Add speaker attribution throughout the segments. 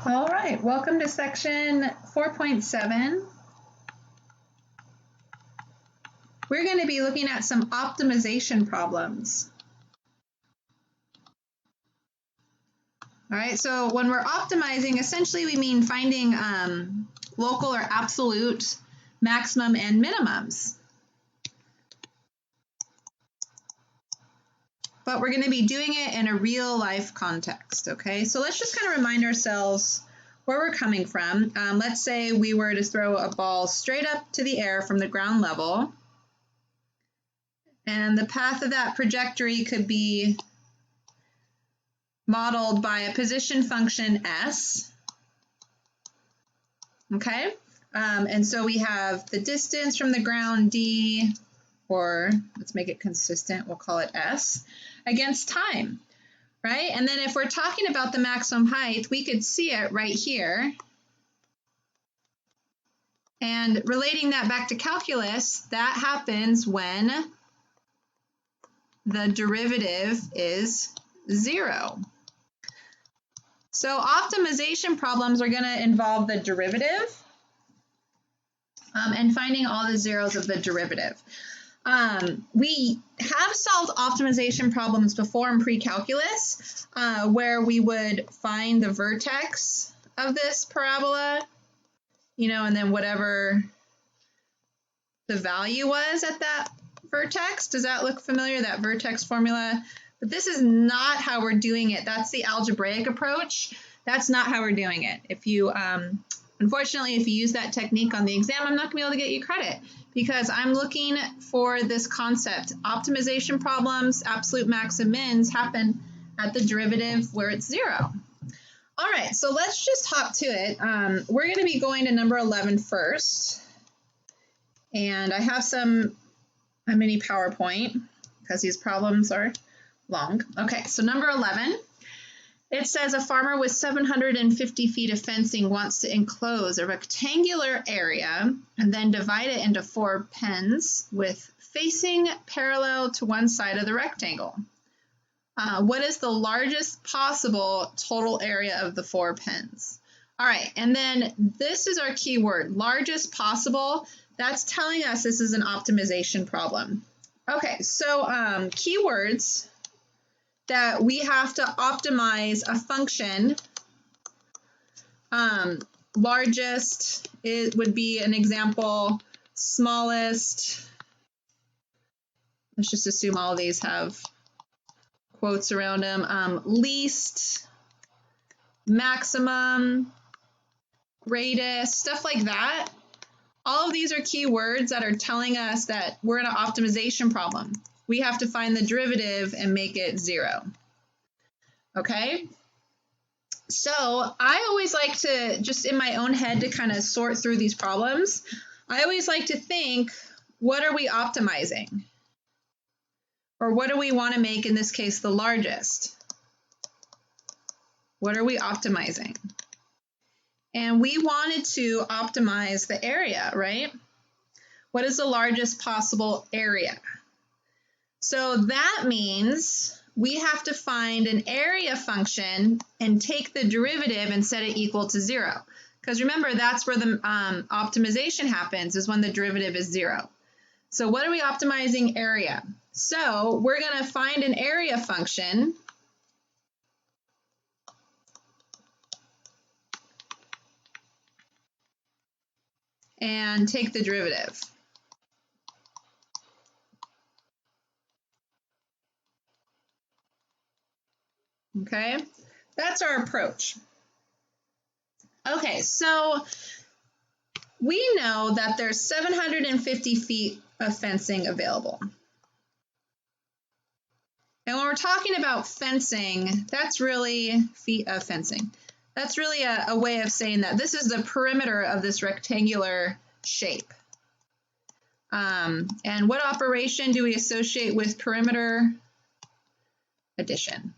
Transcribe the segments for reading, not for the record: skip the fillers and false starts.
Speaker 1: All right, welcome to section 4.7. We're going to be looking at some optimization problems. All right, so when we're optimizing, essentially we mean finding local or absolute maximum and minimums. But we're going to be doing it in a real life context, okay? So let's just kind of remind ourselves where we're coming from. Let's say we were to throw a ball straight up to the air from the ground level. And the path of that trajectory could be modeled by a position function S, okay? And so we have the distance from the ground D, or let's make it consistent, we'll call it S, against time, right? And then if we're talking about the maximum height, we could see it right here. And relating that back to calculus, that happens when the derivative is 0. So optimization problems are going to involve the derivative and finding all the zeros of the derivative. We have solved optimization problems before in pre-calculus where we would find the vertex of this parabola, and then whatever the value was at that vertex. Does that look familiar, that vertex formula? But this is not how we're doing it. That's the algebraic approach. That's not how we're doing it. If you, unfortunately, if you use that technique on the exam, I'm not gonna be able to get you credit because I'm looking for this concept. Optimization problems, absolute max and mins happen at the derivative where it's 0. All right, so let's just hop to it. We're gonna be going to number 11 first. And I have a mini PowerPoint because these problems are long. Okay, so number 11, it says a farmer with 750 feet of fencing wants to enclose a rectangular area and then divide it into 4 pens with facing parallel to one side of the rectangle. What is the largest possible total area of the 4 pens? All right, and then this is our key word, largest possible. That's telling us this is an optimization problem. Okay, so keywords that we have to optimize a function. Largest would be an example, smallest. Let's just assume all of these have quotes around them. Least, maximum, greatest, stuff like that. All of these are keywords that are telling us that we're in an optimization problem. We have to find the derivative and make it 0. Okay? So I always like to, just in my own head, to kind of sort through these problems. I always like to think, what are we optimizing? Or what do we want to make, in this case, the largest? What are we optimizing? And we wanted to optimize the area, right? What is the largest possible area? So that means we have to find an area function and take the derivative and set it equal to 0. Because remember, that's where the optimization happens, is when the derivative is 0. So what are we optimizing? Area. So we're going to find an area function . And take the derivative. Okay, that's our approach. Okay, so we know that there's 750 feet of fencing available. And when we're talking about fencing, that's really feet of fencing. That's really a way of saying that this is the perimeter of this rectangular shape. And what operation do we associate with perimeter? Addition.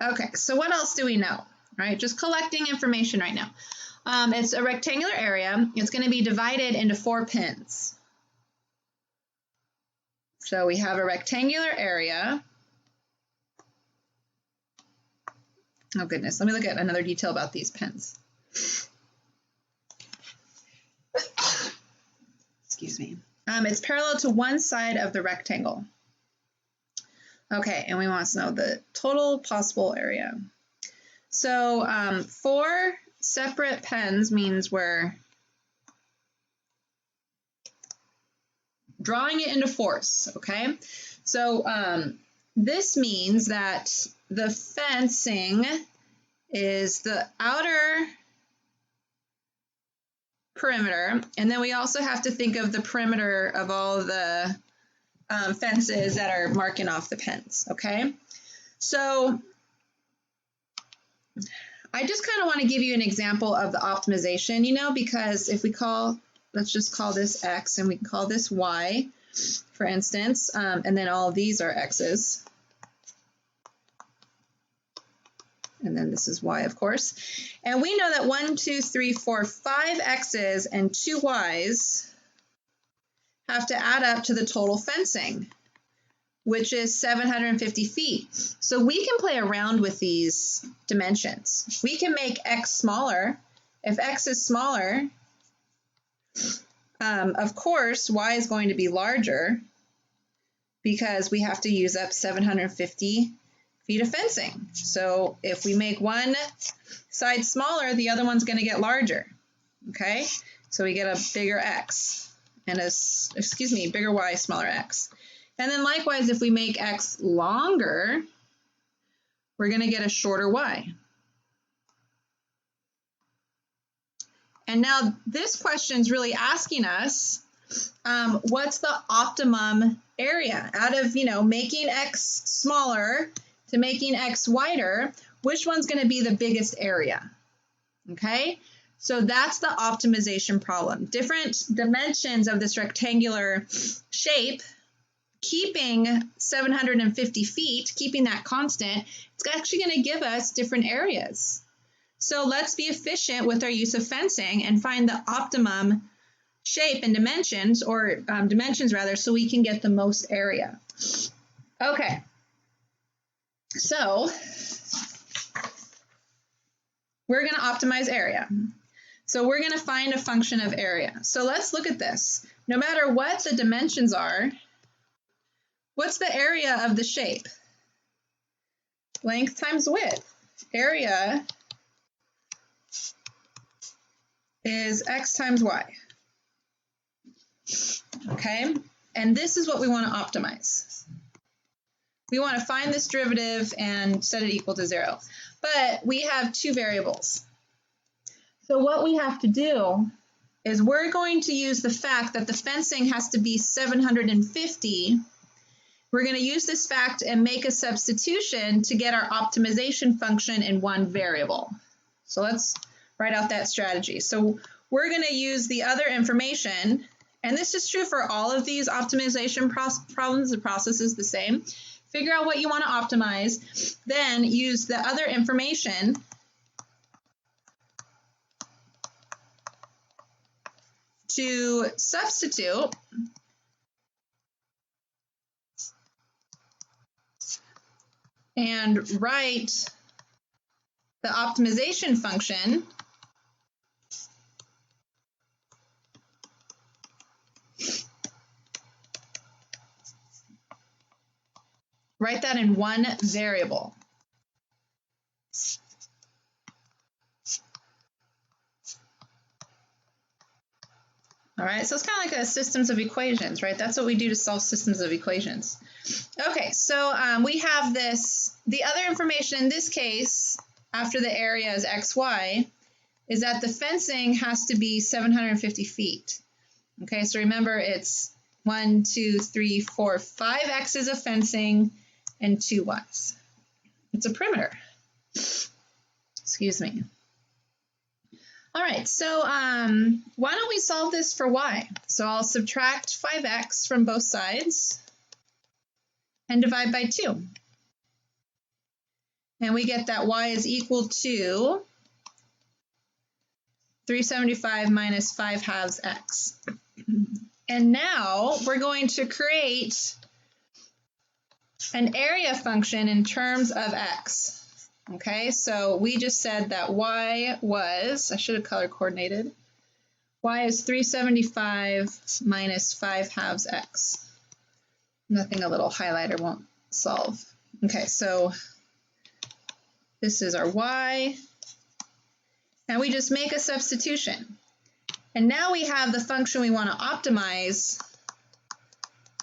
Speaker 1: Okay, so what else do we know? Right, just collecting information right now. It's a rectangular area. It's going to be divided into 4 pins. So we have a rectangular area Oh goodness, let me look at another detail about these pens. Excuse me. It's parallel to one side of the rectangle. Okay, and we want to know the total possible area. So 4 separate pens means we're drawing it into fours, okay? So this means that the fencing is the outer perimeter, and then we also have to think of the perimeter of all the fences that are marking off the pens, okay? So I just kind of want to give you an example of the optimization, you know, because if we let's just call this X and we can call this Y, for instance, and then all of these are X's. And then this is Y, of course. And we know that 1, 2, 3, 4, 5 X's and 2 Y's have to add up to the total fencing, which is 750 feet. So we can play around with these dimensions. We can make X smaller. If X is smaller, of course, Y is going to be larger because we have to use up 750 feet of fencing. So if we make one side smaller, the other one's going to get larger. Okay, so we get a bigger X and bigger Y, smaller X. And then likewise, if we make X longer, we're going to get a shorter Y. And now this question is really asking us, what's the optimum area? Out of, making X smaller to making X wider, which one's going to be the biggest area? Okay, so that's the optimization problem. Different dimensions of this rectangular shape, keeping 750 feet, keeping that constant, it's actually going to give us different areas. So let's be efficient with our use of fencing and find the optimum shape and dimensions, or dimensions rather, so we can get the most area. Okay, so we're going to optimize area. So we're going to find a function of area. So let's look at this. No matter what the dimensions are, what's the area of the shape? Length times width. Area is X times Y. Okay, and this is what we want to optimize. We want to find this derivative and set it equal to 0. But we have 2 variables. So what we have to do is we're going to use the fact that the fencing has to be 750. We're going to use this fact and make a substitution to get our optimization function in one variable. So let's write out that strategy. So we're going to use the other information, and this is true for all of these optimization problems. The process is the same. Figure out what you want to optimize, then use the other information to substitute and write the optimization function write that in one variable. All right, so it's kind of like a systems of equations, right? That's what we do to solve systems of equations. Okay, so we have this, the other information in this case, after the area is XY, is that the fencing has to be 750 feet. Okay, so remember it's 1, 2, 3, 4, 5 X's of fencing and 2 Y's. It's a perimeter. Excuse me. All right, so why don't we solve this for Y? So I'll subtract 5X from both sides and divide by 2. And we get that Y is equal to 375 minus 5 halves X. And now we're going to create an area function in terms of X. Okay, so we just said that y was, I should have color coordinated, y is 375 minus 5/2 x. Nothing a little highlighter won't solve. Okay, so this is our y. And we just make a substitution. And now we have the function we want to optimize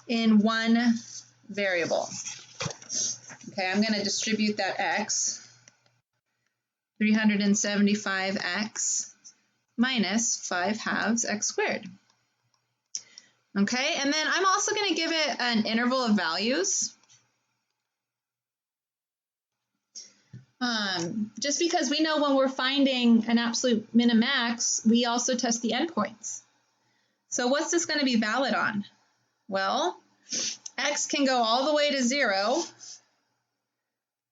Speaker 1: in one variable. Okay, I'm going to distribute that x. 375x minus 5/2 x squared. Okay, and then I'm also going to give it an interval of values. Just because we know when we're finding an absolute min and max, we also test the endpoints. So what's this going to be valid on? Well, x can go all the way to 0.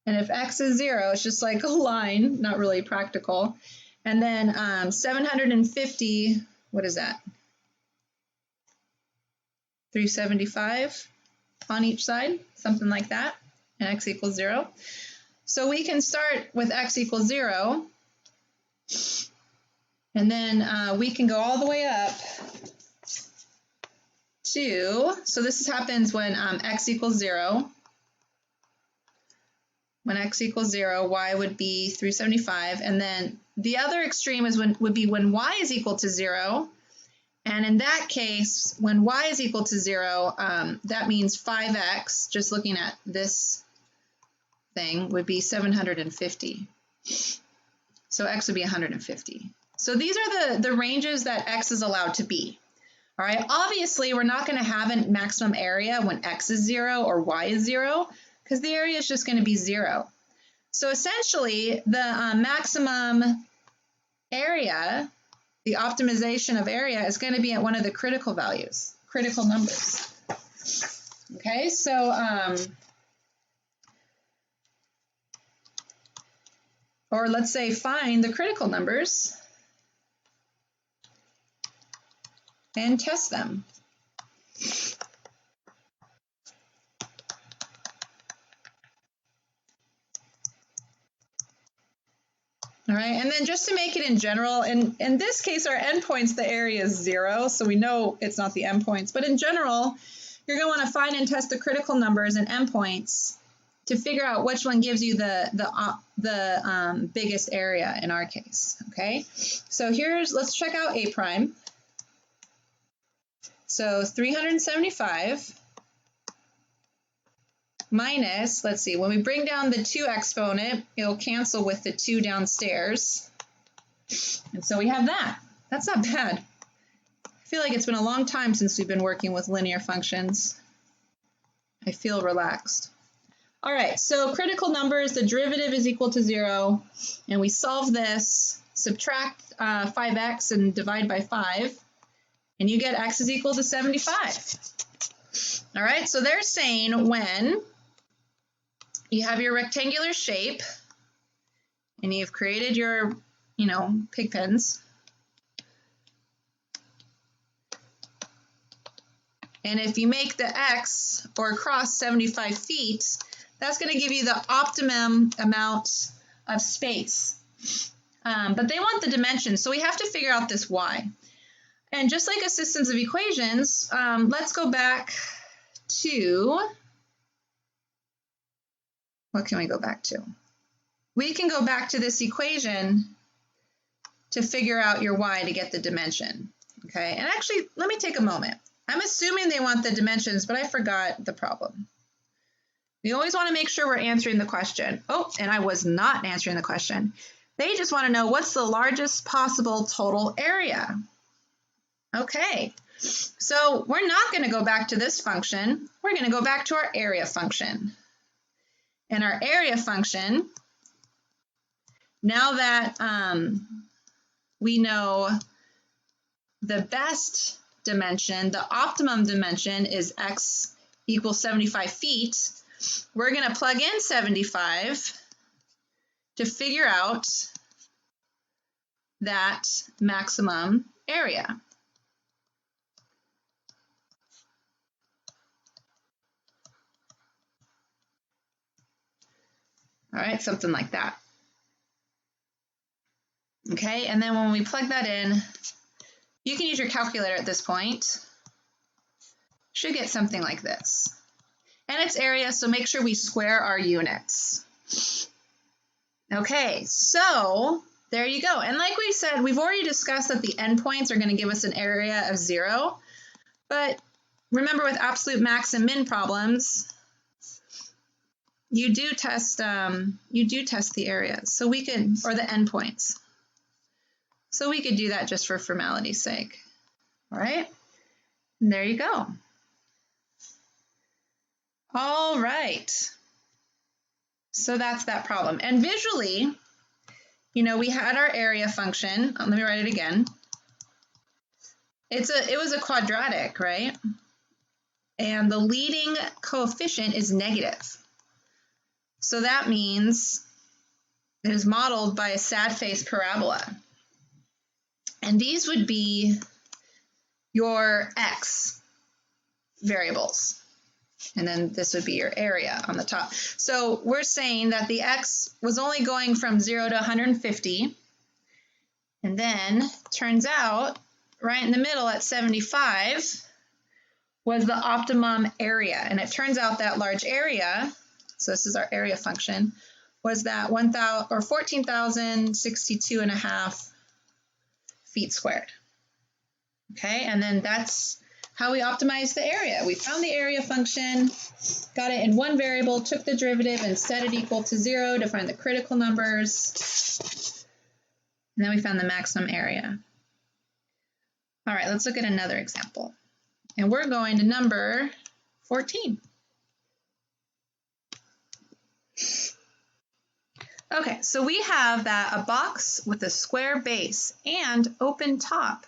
Speaker 1: And if x is 0, it's just like a line, not really practical. And then 750, what is that? 375 on each side, something like that, and x equals 0. So we can start with x equals 0, and then we can go all the way up to, so this happens when x equals 0. When x equals 0, y would be 375, and then the other extreme is would be when y is equal to 0, and in that case, when y is equal to 0, that means 5x, just looking at this thing, would be 750. So x would be 150. So these are the ranges that x is allowed to be. All right, obviously, we're not going to have a maximum area when x is 0 or y is 0, because the area is just going to be 0. So essentially, the maximum area, the optimization of area, is going to be at one of the critical values, critical numbers. Okay, so or let's say find the critical numbers and test them. All right, and then just to make it in general, in this case, our endpoints, the area is 0, so we know it's not the endpoints. But in general, you're going to want to find and test the critical numbers and endpoints to figure out which one gives you the biggest area in our case. Okay, so let's check out A prime. So 375 minus, let's see, when we bring down the 2 exponent, it'll cancel with the 2 downstairs. And so we have that. That's not bad. I feel like it's been a long time since we've been working with linear functions. I feel relaxed. All right, so critical numbers, the derivative is equal to 0, and we solve this, subtract 5x and divide by 5, and you get x is equal to 75. All right, so they're saying when you have your rectangular shape and you've created your, pig pens, and if you make the x or cross 75 feet, that's going to give you the optimum amount of space. But they want the dimensions, so we have to figure out this y. And just like a systems of equations, let's go back to, what can we go back to? We can go back to this equation to figure out your y to get the dimension. Okay, and actually, let me take a moment. I'm assuming they want the dimensions, but I forgot the problem. We always want to make sure we're answering the question. Oh, and I was not answering the question. They just want to know what's the largest possible total area. Okay, so we're not going to go back to this function. We're going to go back to our area function. And our area function, now that we know the best dimension, the optimum dimension is x equals 75 feet, we're going to plug in 75 to figure out that maximum area. All right, something like that. Okay, and then when we plug that in, you can use your calculator at this point. Should get something like this. And it's area, so make sure we square our units. Okay, so there you go. And like we said, we've already discussed that the endpoints are going to give us an area of 0. But remember, with absolute max and min problems, you do test the areas, so we could, or the endpoints. So we could do that just for formality's sake. All right, and there you go. All right. So that's that problem. And visually, you know, we had our area function. Let me write it again. It was a quadratic, right? And the leading coefficient is negative. So that means it is modeled by a sad face parabola. And these would be your x variables. And then this would be your area on the top. So we're saying that the x was only going from 0 to 150. And then turns out right in the middle at 75 was the optimum area. And it turns out that large area, so this is our area function, was that 14,062.5 feet squared. Okay, and then that's how we optimize the area. We found the area function, got it in one variable, took the derivative and set it equal to 0 to find the critical numbers. And then we found the maximum area. All right, let's look at another example. And we're going to number 14. Okay, so we have that a box with a square base and open top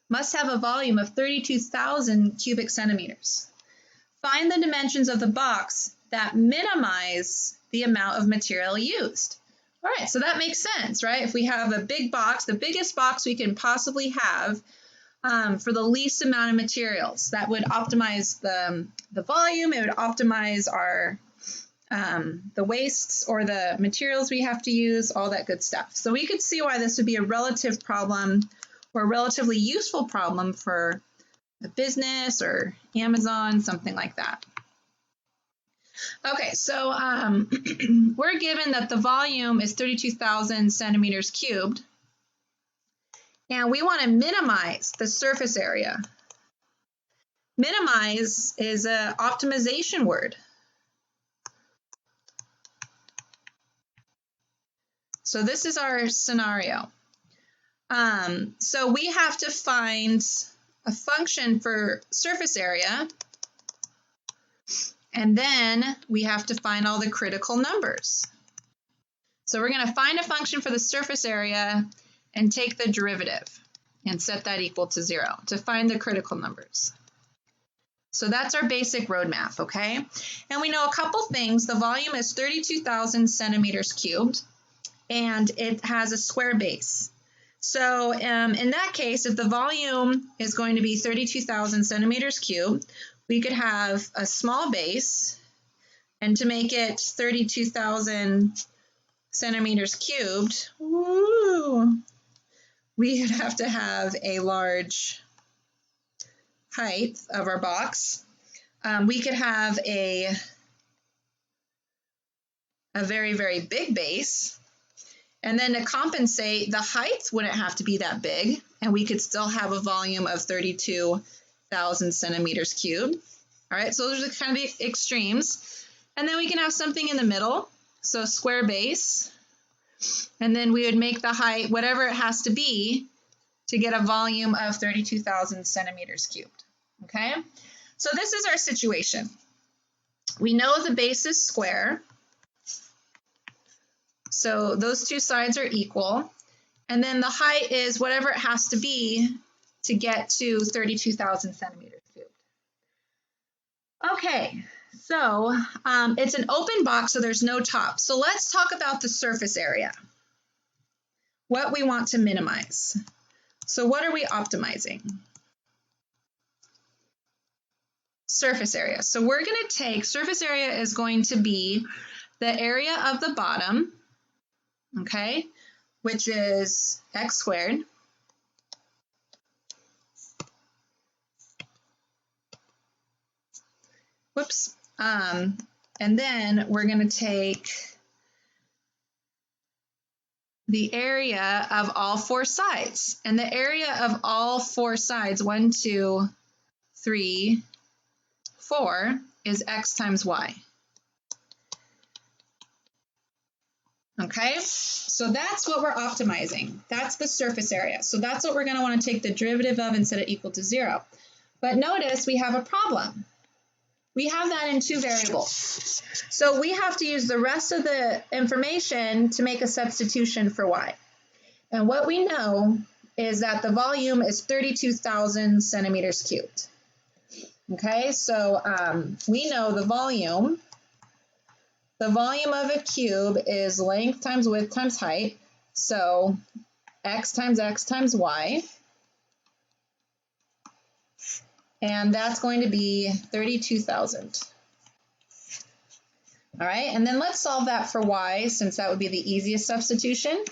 Speaker 1: must have a volume of 32,000 cubic centimeters. Find the dimensions of the box that minimize the amount of material used. All right, so that makes sense, right? If we have a big box, the biggest box we can possibly have for the least amount of materials, that would optimize the volume, it would optimize our the wastes or the materials we have to use, all that good stuff. So we could see why this would be a relative problem or a relatively useful problem for a business or Amazon, something like that. Okay, so we're given that the volume is 32,000 centimeters cubed, and we want to minimize the surface area. Minimize is an optimization word. So this is our scenario. So we have to find a function for surface area, and then we have to find all the critical numbers. So we're going to find a function for the surface area and take the derivative and set that equal to 0 to find the critical numbers. So that's our basic roadmap, okay? And we know a couple things. The volume is 32,000 centimeters cubed, and it has a square base. So in that case, if the volume is going to be 32,000 centimeters cubed, we could have a small base, and to make it 32,000 centimeters cubed, we would have to have a large height of our box. We could have a very, very big base. And then to compensate, the height wouldn't have to be that big, and we could still have a volume of 32,000 centimeters cubed. All right, so those are kind of the extremes. And then we can have something in the middle, so square base. And then we would make the height whatever it has to be to get a volume of 32,000 centimeters cubed. Okay, so this is our situation. We know the base is square. So those two sides are equal. And then the height is whatever it has to be to get to 32,000 centimeters cubed. Okay, so it's an open box, so there's no top. So let's talk about the surface area, what we want to minimize. So what are we optimizing? Surface area. So we're going to take, surface area is going to be the area of the bottom, okay, which is x squared, whoops, and then we're going to take the area of all four sides. And the area of all four sides, 1, 2, 3, 4, is x times y. Okay, so that's what we're optimizing. That's the surface area. So that's what we're going to want to take the derivative of and set it equal to 0. But notice we have a problem. We have that in two variables. So we have to use the rest of the information to make a substitution for y. And what we know is that the volume is 32,000 centimeters cubed. Okay, so we know the volume of a cube is length times width times height. So x times y. And that's going to be 32,000. All right, and then let's solve that for y, since that would be the easiest substitution.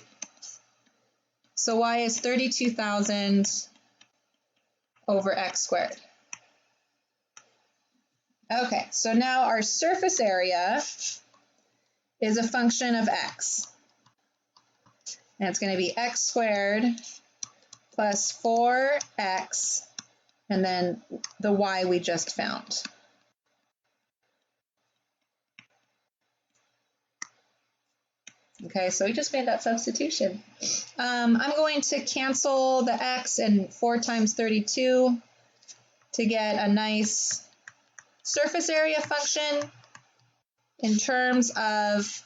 Speaker 1: So y is 32,000 over x squared. Okay, so now our surface area is a function of x. And it's going to be x squared plus 4x, and then the y we just found. Okay, so we just made that substitution. I'm going to cancel the x and 4 times 32 to get a nice surface area function in terms of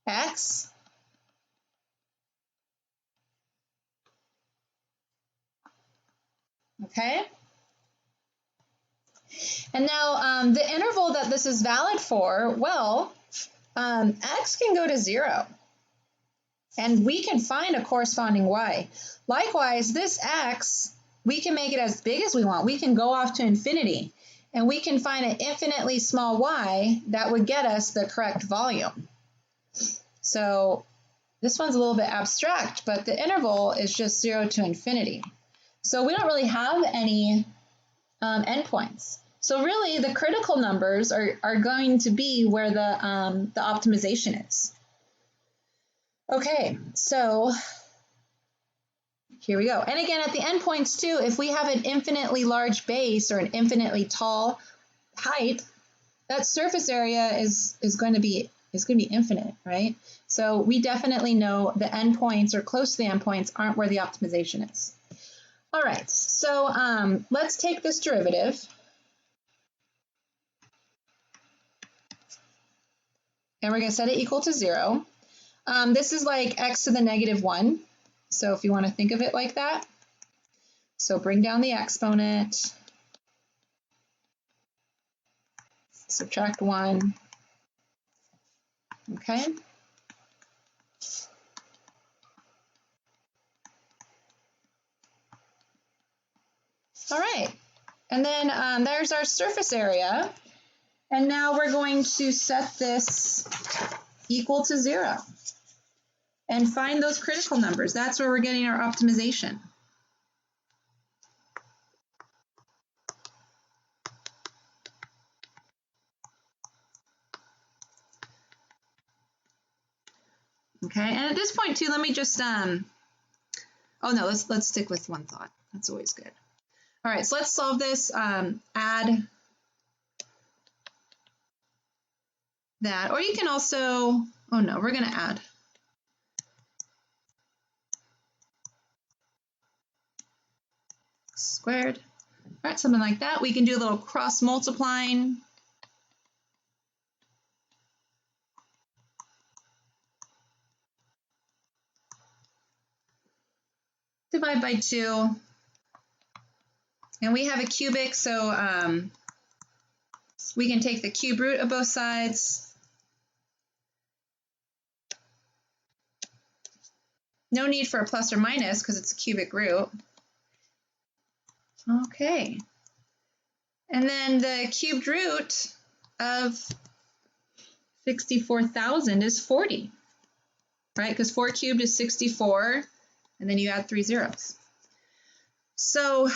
Speaker 1: x. Okay. And now the interval that this is valid for, well, x can go to 0. And we can find a corresponding y. Likewise, this x, we can make it as big as we want. We can go off to infinity. And we can find an infinitely small y that would get us the correct volume. So this one's a little bit abstract, but the interval is just 0 to infinity. So we don't really have any endpoints. So really, the critical numbers are going to be where the optimization is. Okay, so here we go. And again, at the endpoints too, if we have an infinitely large base or an infinitely tall height, that surface area is going to be infinite, right? So we definitely know the endpoints or close to the endpoints aren't where the optimization is. All right, so let's take this derivative. And we're going to set it equal to 0. This is like x to the negative 1. So if you want to think of it like that. So bring down the exponent. Subtract 1. Okay. All right. And then there's our surface area. And now we're going to set this equal to 0 and find those critical numbers. That's where we're getting our optimization. Okay, and at this point too, let me just oh no, let's stick with one thought. That's always good. All right, so let's solve this. Add that, or you can also, oh no, we're going to add. Squared. All right, something like that. We can do a little cross multiplying. Divide by 2. And we have a cubic, so we can take the cube root of both sides. No need for a plus or minus because it's a cubic root. Okay. And then the cubed root of 64,000 is 40. right? Because 4 cubed is 64, and then you add 3 zeros. So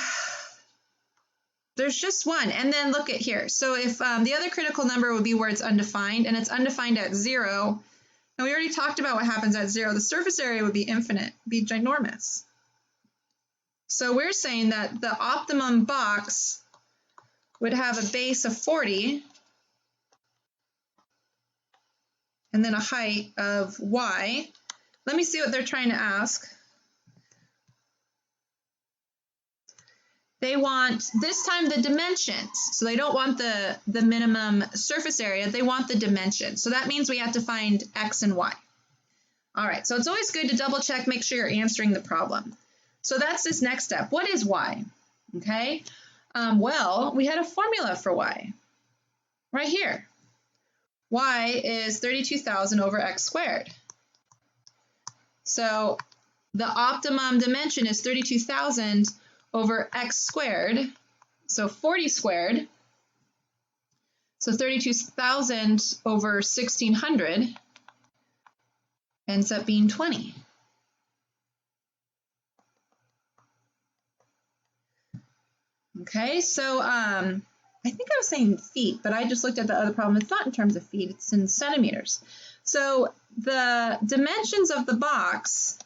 Speaker 1: there's just one. And then look at here. So if the other critical number would be where it's undefined, and it's undefined at 0, and we already talked about what happens at 0, the surface area would be infinite, be ginormous. So we're saying that the optimum box would have a base of 40 and then a height of y. Let me see what they're trying to ask. They want, this time, the dimensions. So they don't want the minimum surface area, they want the dimensions. So that means we have to find x and y. All right, so it's always good to double check, make sure you're answering the problem. So that's this next step. What is y? Okay, well, we had a formula for y right here. Y is 32,000 over x squared. So the optimum dimension is 32,000 over x squared, so 40 squared. So 32,000 over 1,600 ends up being 20. Okay, so I think I was saying feet, but I just looked at the other problem. It's not in terms of feet, it's in centimeters. So the dimensions of the box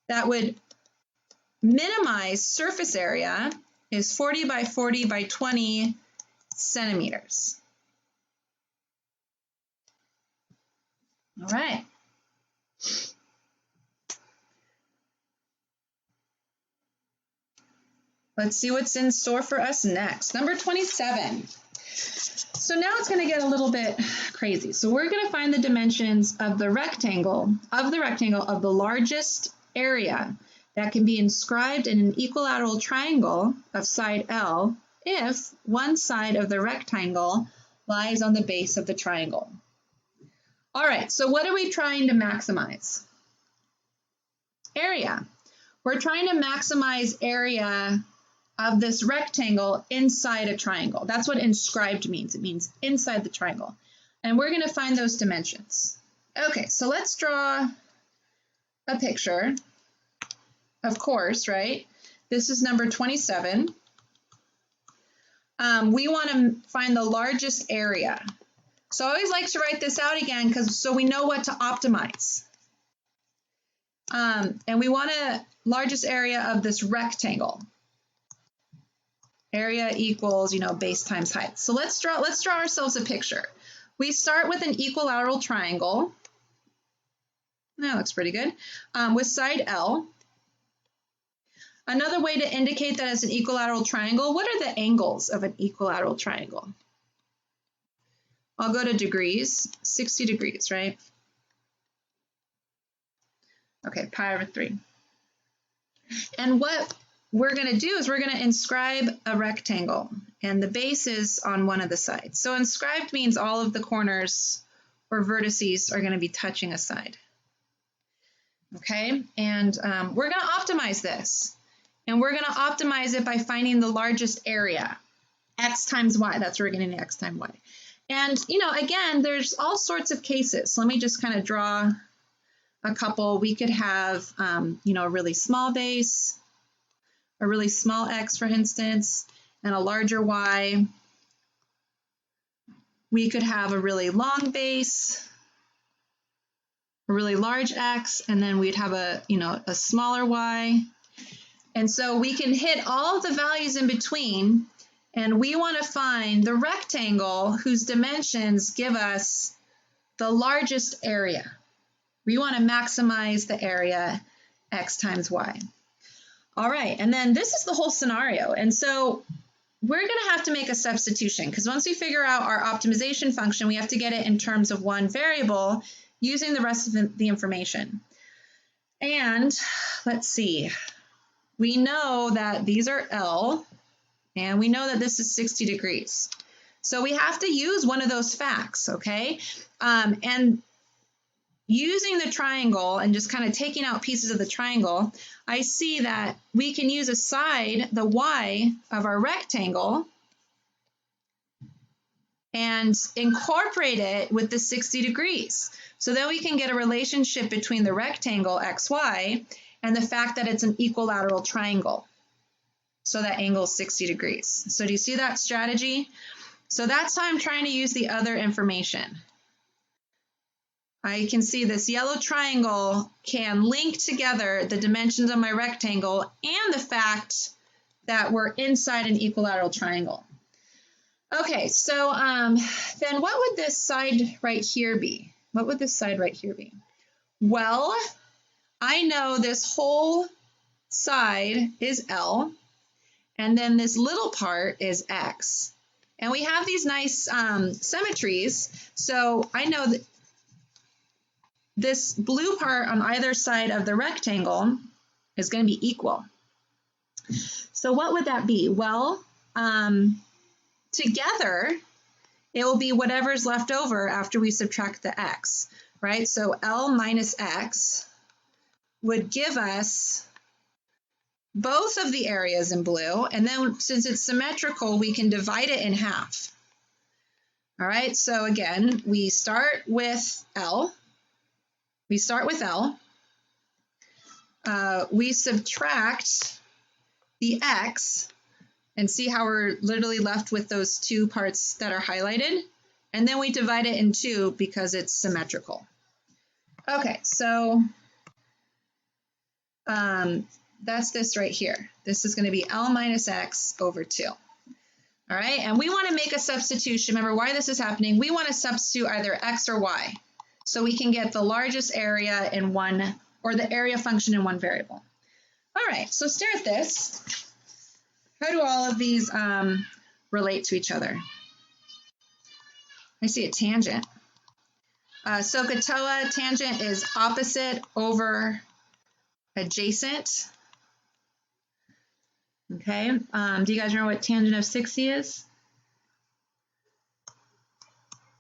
Speaker 1: that would minimize surface area is 40 by 40 by 20 centimeters. All right. Let's see what's in store for us next. Number 27. So now it's going to get a little bit crazy. So we're going to find the dimensions of the rectangle of the largest area that can be inscribed in an equilateral triangle of side L if one side of the rectangle lies on the base of the triangle. All right, so what are we trying to maximize? Area. We're trying to maximize area of this rectangle inside a triangle. That's what inscribed means. It means inside the triangle. And we're going to find those dimensions. Okay, so let's draw a picture. Of course, right? This is number 27. We want to find the largest area. So I always like to write this out again so we know what to optimize. And we want a largest area of this rectangle. Area equals, base times height. So let's draw ourselves a picture. We start with an equilateral triangle. That looks pretty good. With side L. Another way to indicate that it's an equilateral triangle, what are the angles of an equilateral triangle? I'll go to degrees, 60 degrees, right? Okay, pi over 3. And what we're going to do is we're going to inscribe a rectangle, and the base is on one of the sides. So inscribed means all of the corners or vertices are going to be touching a side. Okay, and we're going to optimize this. And we're going to optimize it by finding the largest area, x times y. That's where we're getting x times y. And, again, there's all sorts of cases. Let me just kind of draw a couple. We could have, a really small base, a really small x, for instance, and a larger y. We could have a really long base, a really large x, and then we'd have a smaller y. And so we can hit all of the values in between, and we want to find the rectangle whose dimensions give us the largest area. We want to maximize the area x times y. All right, and then this is the whole scenario. And so we're going to have to make a substitution because once we figure out our optimization function, we have to get it in terms of one variable using the rest of the information. And let's see. We know that these are L, and we know that this is 60 degrees. So we have to use one of those facts, okay? And using the triangle and just kind of taking out pieces of the triangle, I see that we can use a side, the y of our rectangle, and incorporate it with the 60 degrees. So then we can get a relationship between the rectangle XY and the fact that it's an equilateral triangle. So that angle is 60 degrees. So do you see that strategy? So that's how I'm trying to use the other information. I can see this yellow triangle can link together the dimensions of my rectangle and the fact that we're inside an equilateral triangle. Okay, so then what would this side right here be? What would this side right here be? Well, I know this whole side is L, and then this little part is X. And we have these nice symmetries, so I know that this blue part on either side of the rectangle is going to be equal. So what would that be? Well, together, it will be whatever's left over after we subtract the x, right? So L minus x would give us both of the areas in blue, and then since it's symmetrical, we can divide it in half. All right, so again, we start with L. We subtract the x, and see how we're literally left with those two parts that are highlighted, and then we divide it in two because it's symmetrical. Okay, so that's this right here. This is going to be L minus x over 2. All right, and we want to make a substitution. Remember why this is happening. We want to substitute either x or y, so we can get the largest area in one, or the area function in one variable. All right, so stare at this. How do all of these relate to each other? I see a tangent. SOHCAHTOA, tangent is opposite over adjacent. Okay, do you guys remember what tangent of 60 is?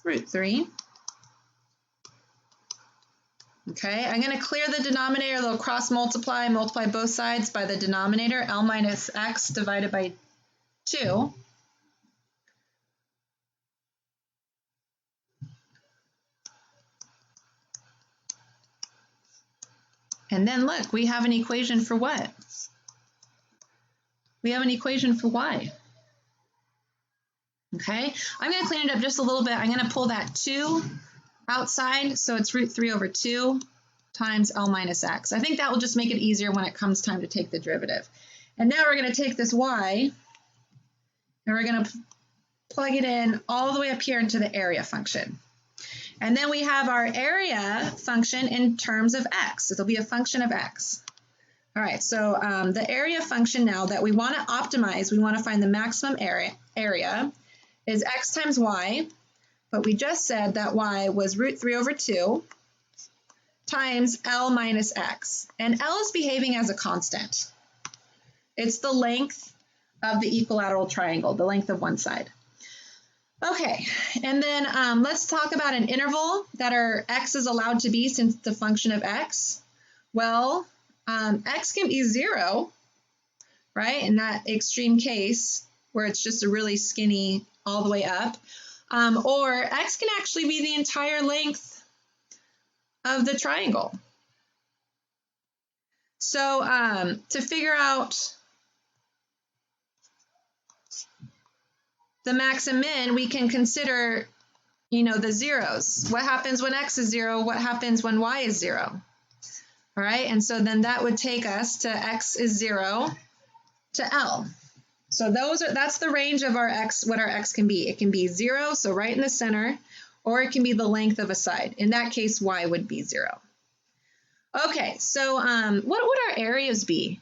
Speaker 1: Root 3. Okay, I'm going to clear the denominator. They'll cross multiply both sides by the denominator, L minus x divided by 2. And then look, we have an equation for what? We have an equation for y. Okay, I'm going to clean it up just a little bit. I'm going to pull that 2 outside, so it's root 3 over 2 times L minus x. I think that will just make it easier when it comes time to take the derivative. And now we're going to take this y, and we're going to plug it in all the way up here into the area function. And then we have our area function in terms of x. It'll be a function of x. All right, so the area function now that we want to optimize, we want to find the maximum area is x times y, but we just said that y was root 3 over 2 times L minus x. And L is behaving as a constant. It's the length of the equilateral triangle, the length of one side. Okay, and then let's talk about an interval that our x is allowed to be since it's a function of x. Well, x can be 0, right, in that extreme case where it's just a really skinny all the way up, or x can actually be the entire length of the triangle. So to figure out the max and min, we can consider, the zeros. What happens when x is 0? What happens when y is 0? All right, and so then that would take us to x is 0 to L. So that's the range of our x, what our x can be. It can be 0, so right in the center, or it can be the length of a side. In that case, y would be 0. Okay, so what would our areas be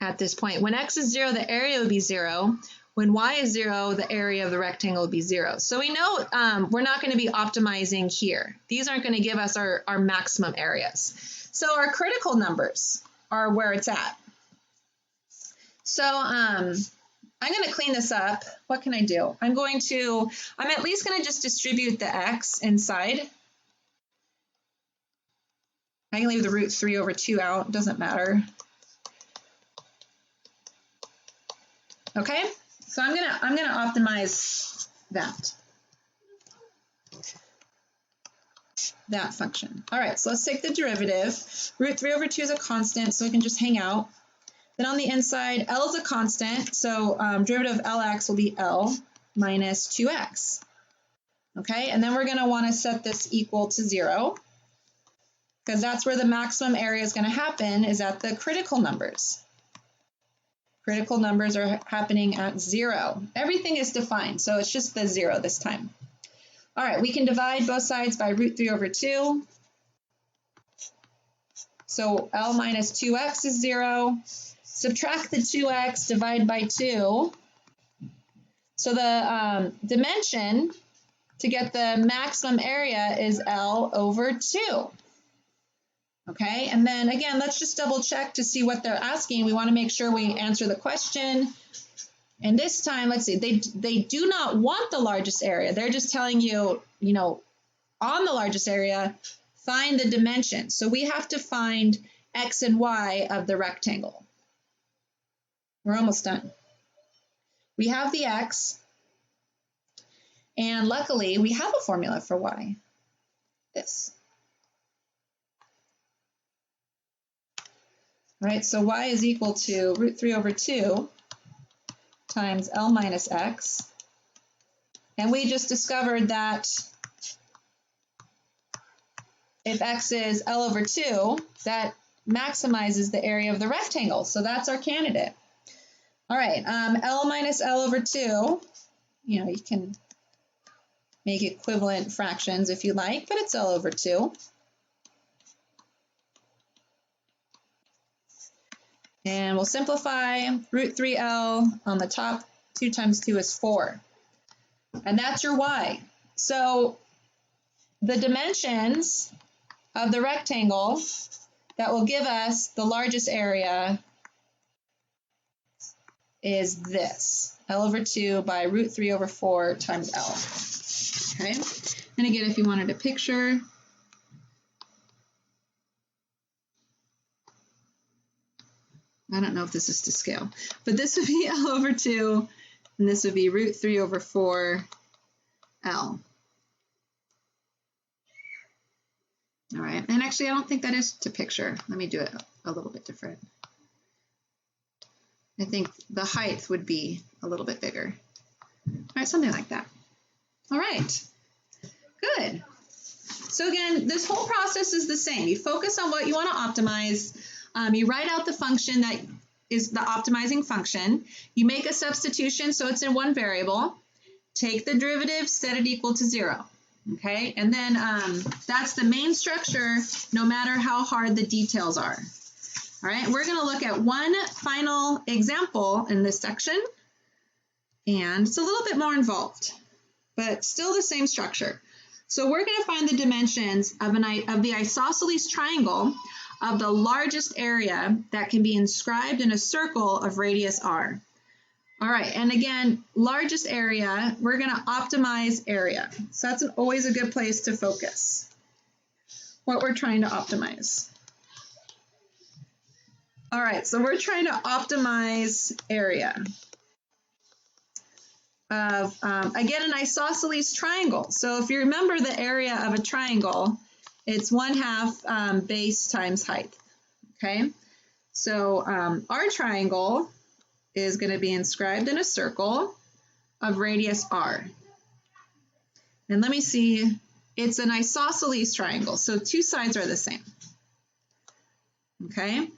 Speaker 1: at this point? When x is 0, the area would be 0. When y is 0, the area of the rectangle would be 0. So we know we're not going to be optimizing here. These aren't going to give us our maximum areas. So our critical numbers are where it's at. So I'm going to clean this up. What can I do? I'm at least going to just distribute the x inside. I can leave the root 3 over 2 out, doesn't matter. Okay, so I'm gonna optimize that function. All right, so let's take the derivative. Root 3 over 2 is a constant, so it can just hang out. Then on the inside, L is a constant, so derivative of Lx will be L minus 2x. Okay, and then we're going to want to set this equal to 0, because that's where the maximum area is going to happen, is at the critical numbers. Critical numbers are happening at 0. Everything is defined, so it's just the 0 this time. All right, we can divide both sides by root 3 over 2. So L minus 2x is 0. Subtract the 2x, divide by 2. So the dimension to get the maximum area is L over 2. Okay, and then again, let's just double check to see what they're asking. We want to make sure we answer the question. And this time, let's see, they do not want the largest area. They're just telling you, on the largest area, find the dimension. So we have to find x and y of the rectangle. We're almost done. We have the x, and luckily we have a formula for y. This. All right, so y is equal to root 3 over 2 times L minus x. And we just discovered that if x is L over 2, that maximizes the area of the rectangle. So that's our candidate. All right, L minus L over 2, you can make equivalent fractions if you like, but it's L over 2. And we'll simplify. Root 3L on the top, 2 times 2 is 4. And that's your y. So the dimensions of the rectangle that will give us the largest area is this, L over 2 by root 3 over 4 times L. Okay, and again, if you wanted a picture, I don't know if this is to scale, but this would be L over 2, and this would be root 3 over 4 L. All right, and actually, I don't think that is to picture. Let me do it a little bit different. I think the height would be a little bit bigger. All right, something like that. All right, good. So again, this whole process is the same. You focus on what you want to optimize. You write out the function that is the optimizing function. You make a substitution so it's in one variable. Take the derivative, set it equal to 0. Okay, and then that's the main structure, no matter how hard the details are. All right, we're going to look at one final example in this section, and it's a little bit more involved, but still the same structure. So we're going to find the dimensions of the isosceles triangle of the largest area that can be inscribed in a circle of radius r. All right, and again, largest area, we're going to optimize area. So that's always a good place to focus, what we're trying to optimize. All right, so we're trying to optimize area of, again, an isosceles triangle. So if you remember the area of a triangle, it's 1/2 base times height, okay? So our triangle is going to be inscribed in a circle of radius r. And let me see, it's an isosceles triangle, so 2 sides are the same, okay?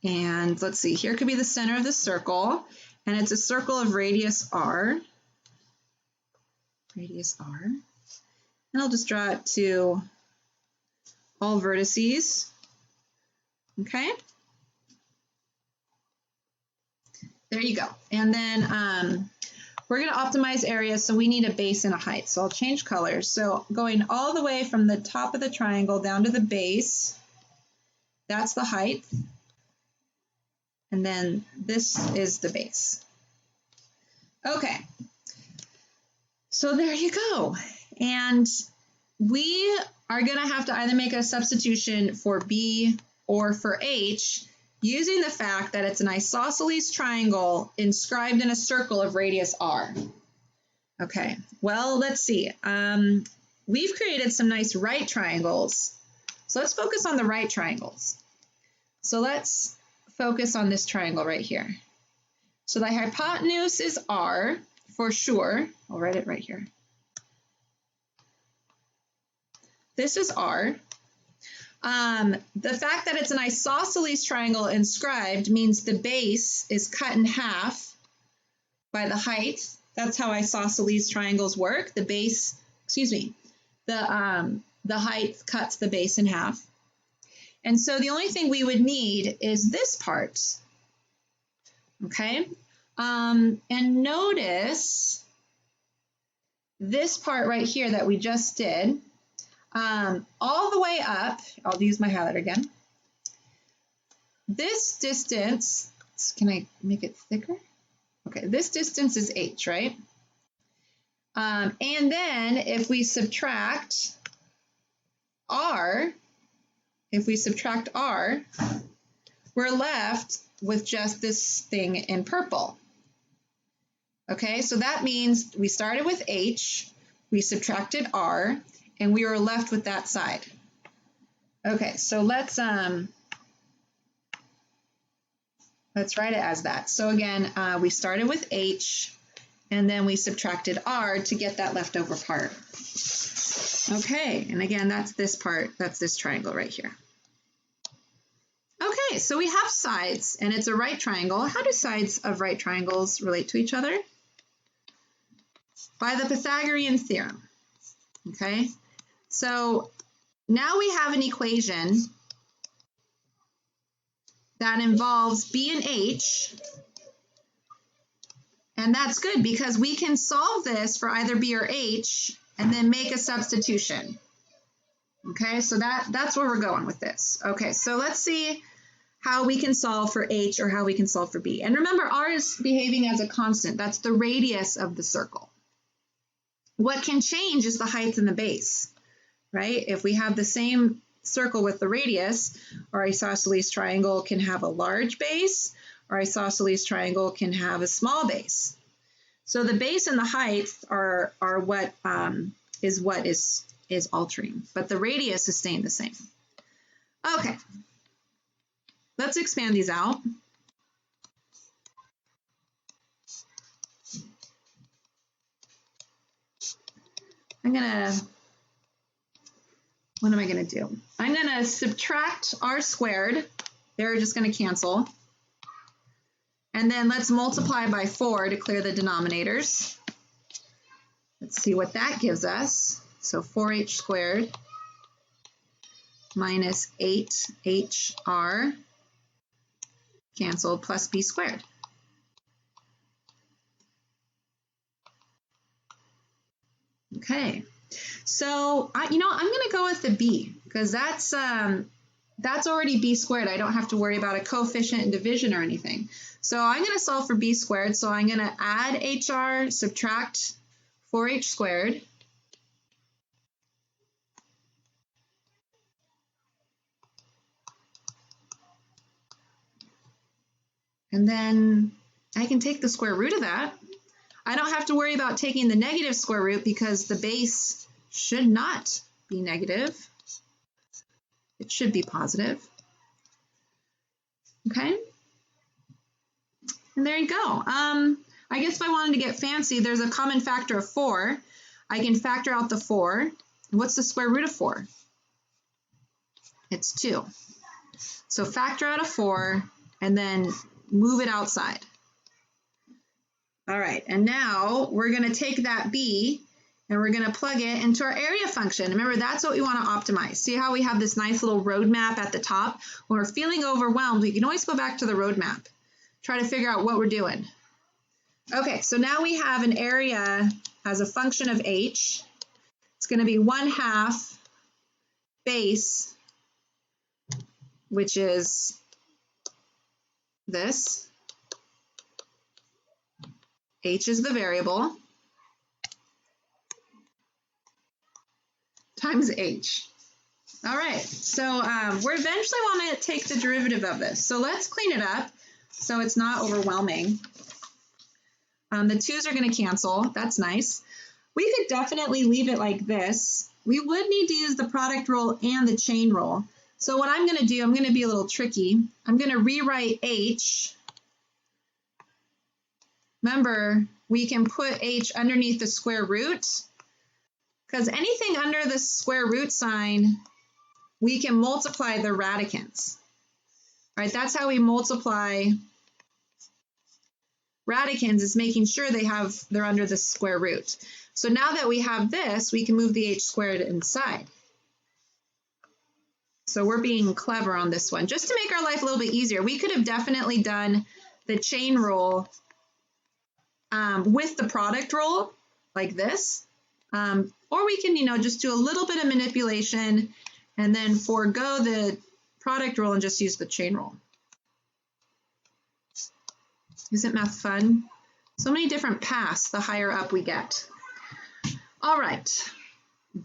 Speaker 1: And let's see, here could be the center of the circle, and it's a circle of radius r. Radius r. And I'll just draw it to all vertices, okay? There you go. And then we're going to optimize area, so we need a base and a height. So I'll change colors. So going all the way from the top of the triangle down to the base, that's the height. And then this is the base. Okay. So there you go. And we are going to have to either make a substitution for B or for H using the fact that it's an isosceles triangle inscribed in a circle of radius r. Okay, well, let's see. We've created some nice right triangles. So let's focus on the right triangles. So let's focus on this triangle right here. So the hypotenuse is r for sure. I'll write it right here. This is r. The fact that it's an isosceles triangle inscribed means the base is cut in half by the height. That's how isosceles triangles work. The base, the height cuts the base in half. And so the only thing we would need is this part. Okay? And notice this part right here that we just did. All the way up, I'll use my highlighter again. This distance, can I make it thicker? Okay, this distance is h, right? And then if we subtract r, we're left with just this thing in purple. Okay, so that means we started with h, we subtracted r, and we were left with that side. Okay, so let's write it as that. So again, we started with h, and then we subtracted r to get that leftover part. Okay, and again, that's this part, that's this triangle right here. Okay, so we have sides, and it's a right triangle. How do sides of right triangles relate to each other? By the Pythagorean theorem. Okay, so now we have an equation that involves b and h, and that's good because we can solve this for either b or h and then make a substitution. Okay, so that's where we're going with this. Okay, so let's see how we can solve for h or how we can solve for b. And remember, r is behaving as a constant. That's the radius of the circle. What can change is the height and the base, right? If we have the same circle with the radius, our isosceles triangle can have a large base, our isosceles triangle can have a small base. So the base and the height are what is altering, but the radius is staying the same. Okay, let's expand these out. What am I gonna do? I'm gonna subtract r squared. They're just gonna cancel. And then let's multiply by 4 to clear the denominators. Let's see what that gives us. So 4h squared minus 8hr canceled plus b squared. Okay, so I'm going to go with the b because that's already b squared. I don't have to worry about a coefficient and division or anything. So I'm going to solve for b squared. So I'm going to add hr, subtract 4h squared. And then I can take the square root of that. I don't have to worry about taking the negative square root because the base should not be negative. It should be positive. Okay. And there you go. I guess if I wanted to get fancy, there's a common factor of 4. I can factor out the 4. What's the square root of 4? It's 2. So factor out a 4 and then move it outside. All right, and now we're going to take that b and we're going to plug it into our area function. Remember, that's what we want to optimize. See how we have this nice little roadmap at the top? When we're feeling overwhelmed, we can always go back to the roadmap. Try to figure out what we're doing. Okay, so now we have an area as a function of h. It's going to be 1/2 base, which is this. H is the variable, times h. All right, so we're eventually want to take the derivative of this. So let's clean it up so it's not overwhelming. The 2's are going to cancel. That's nice. We could definitely leave it like this. We would need to use the product rule and the chain rule. So what I'm going to do, I'm going to be a little tricky. I'm going to rewrite h. Remember, we can put h underneath the square root, because anything under the square root sign, we can multiply the radicands. All right, that's how we multiply radicands, is making sure they're under the square root. So now that we have this, we can move the h squared inside. So we're being clever on this one. Just to make our life a little bit easier, we could have definitely done the chain rule with the product rule, like this. Or we can, just do a little bit of manipulation and then forego the product rule and just use the chain rule. Isn't math fun? So many different paths the higher up we get. All right,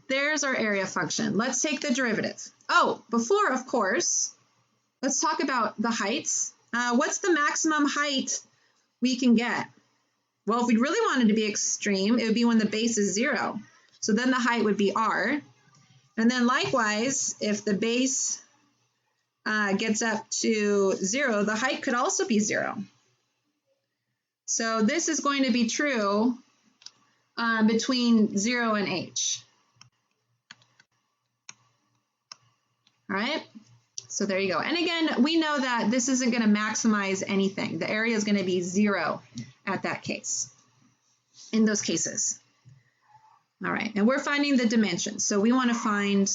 Speaker 1: there's our area function. Let's take the derivative. Oh, before, of course, let's talk about the heights. What's the maximum height we can get? Well, if we really wanted to be extreme, it would be when the base is 0. So then the height would be r. And then likewise, if the base gets up to 0, the height could also be 0. So this is going to be true between 0 and h. All right, so there you go. And again, we know that this isn't going to maximize anything. The area is going to be 0 at that case, in those cases. All right, and we're finding the dimensions. So we want to find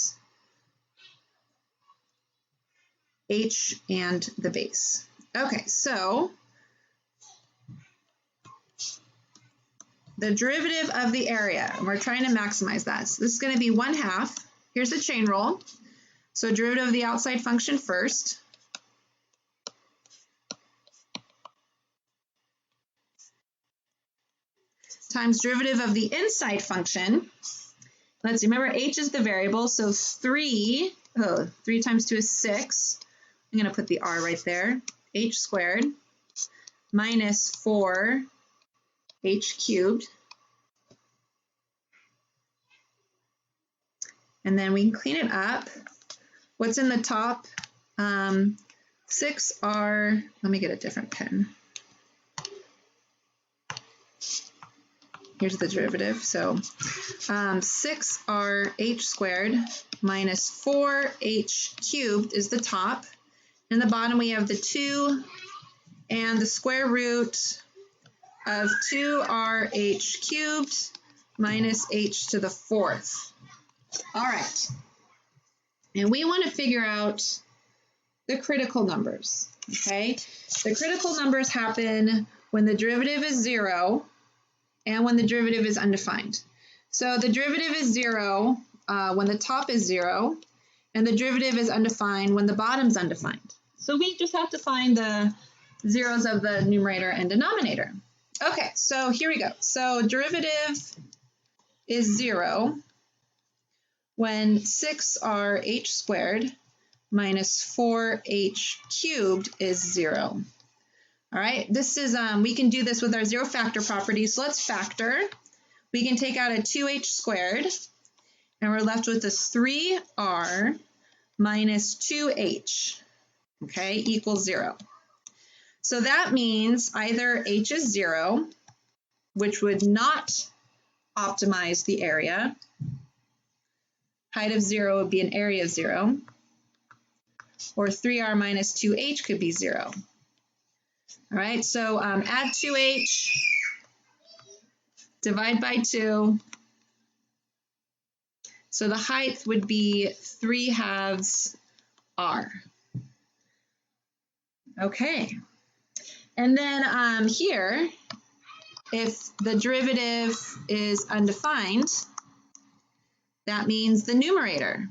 Speaker 1: h and the base. Okay, so the derivative of the area, and we're trying to maximize that. So this is going to be 1/2. Here's the chain rule. So derivative of the outside function first. Times derivative of the inside function. Let's see, remember h is the variable, so 3 times 2 is 6. I'm going to put the r right there. H squared minus 4h cubed. And then we can clean it up. What's in the top? 6r, let me get a different pen. Here's the derivative. So 6r h squared minus 4h cubed is the top. In the bottom we have the 2 and the square root of 2rh cubed minus h to the 4th. All right. And we want to figure out the critical numbers, okay? The critical numbers happen when the derivative is 0 and when the derivative is undefined. So the derivative is 0 when the top is 0, and the derivative is undefined when the bottom's undefined. So we just have to find the zeros of the numerator and denominator. Okay, so here we go. So derivative is 0 when 6r h squared minus 4h cubed is 0. All right, this is, we can do this with our zero factor property. So let's factor. We can take out a 2h squared, and we're left with a 3r minus 2h, okay, equals 0. So that means either h is 0, which would not optimize the area. Height of 0 would be an area of 0, or 3r minus 2h could be 0. All right, so add 2h, divide by 2. So the height would be 3/2 r. Okay, and then here, if the derivative is undefined, that means the numerator.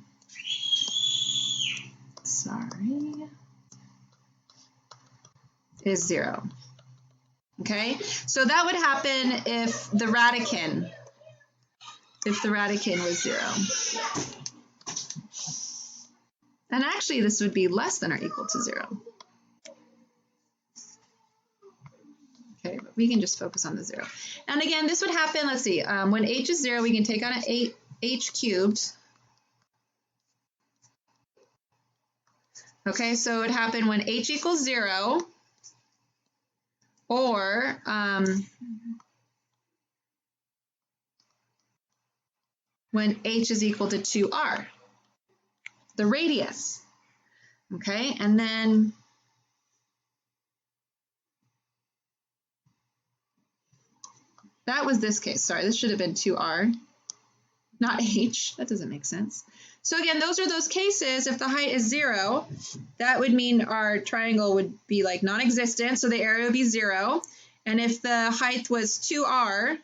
Speaker 1: Is 0. Okay, so that would happen if the radicand was 0. And actually, this would be less than or equal to 0. Okay, but we can just focus on the 0. And again, this would happen, let's see, when h is 0, we can take on an h cubed. Okay, so it would happen when h equals 0 or when h is equal to 2r, the radius. Okay, and then that was this case. Sorry, this should have been 2r, not h. That doesn't make sense. So again, those are those cases. If the height is 0, that would mean our triangle would be like non-existent, so the area would be 0. And if the height was 2r,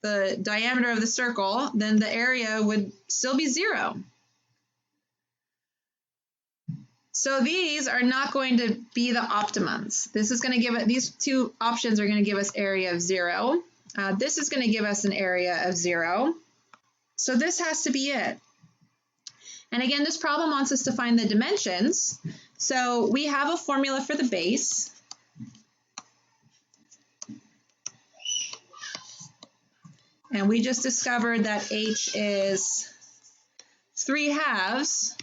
Speaker 1: the diameter of the circle, then the area would still be 0. So these are not going to be the optimums. This is going to give it, these two options are going to give us area of 0. This is going to give us an area of 0. So this has to be it. And again, this problem wants us to find the dimensions. So we have a formula for the base. And we just discovered that h is 3/2.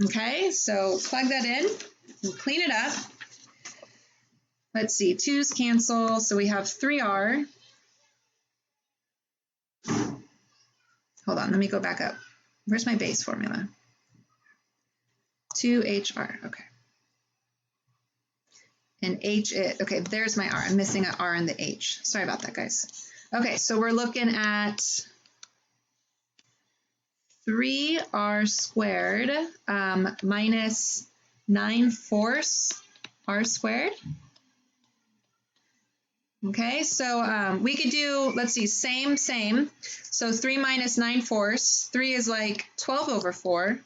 Speaker 1: Okay, so plug that in and clean it up. Let's see, 2's cancel, so we have 3r. Hold on, let me go back up. Where's my base formula? 2hr, okay. And h, okay, there's my r. I'm missing an r in the h. Sorry about that, guys. Okay, so we're looking at 3r squared minus 9/4 r squared. Okay, so we could do, let's see, same. So 3 minus 9/4. 3 is like 12/4.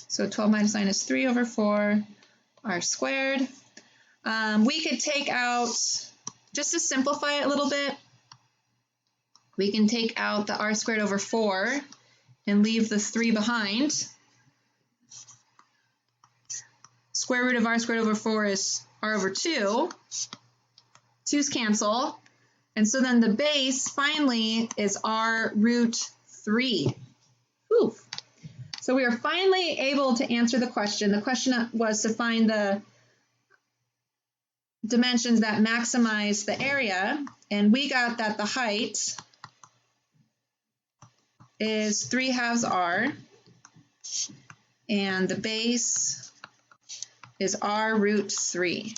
Speaker 1: So 12 minus 9 is 3/4 r squared. We could take out, just to simplify it a little bit, we can take out the r squared over 4 and leave the 3 behind. Square root of r squared over 4 is r over 2. 2's cancel. And so then the base finally is r root 3. Whew. So we are finally able to answer the question. The question was to find the dimensions that maximize the area. And we got that the height is 3/2 r, and the base is r root 3.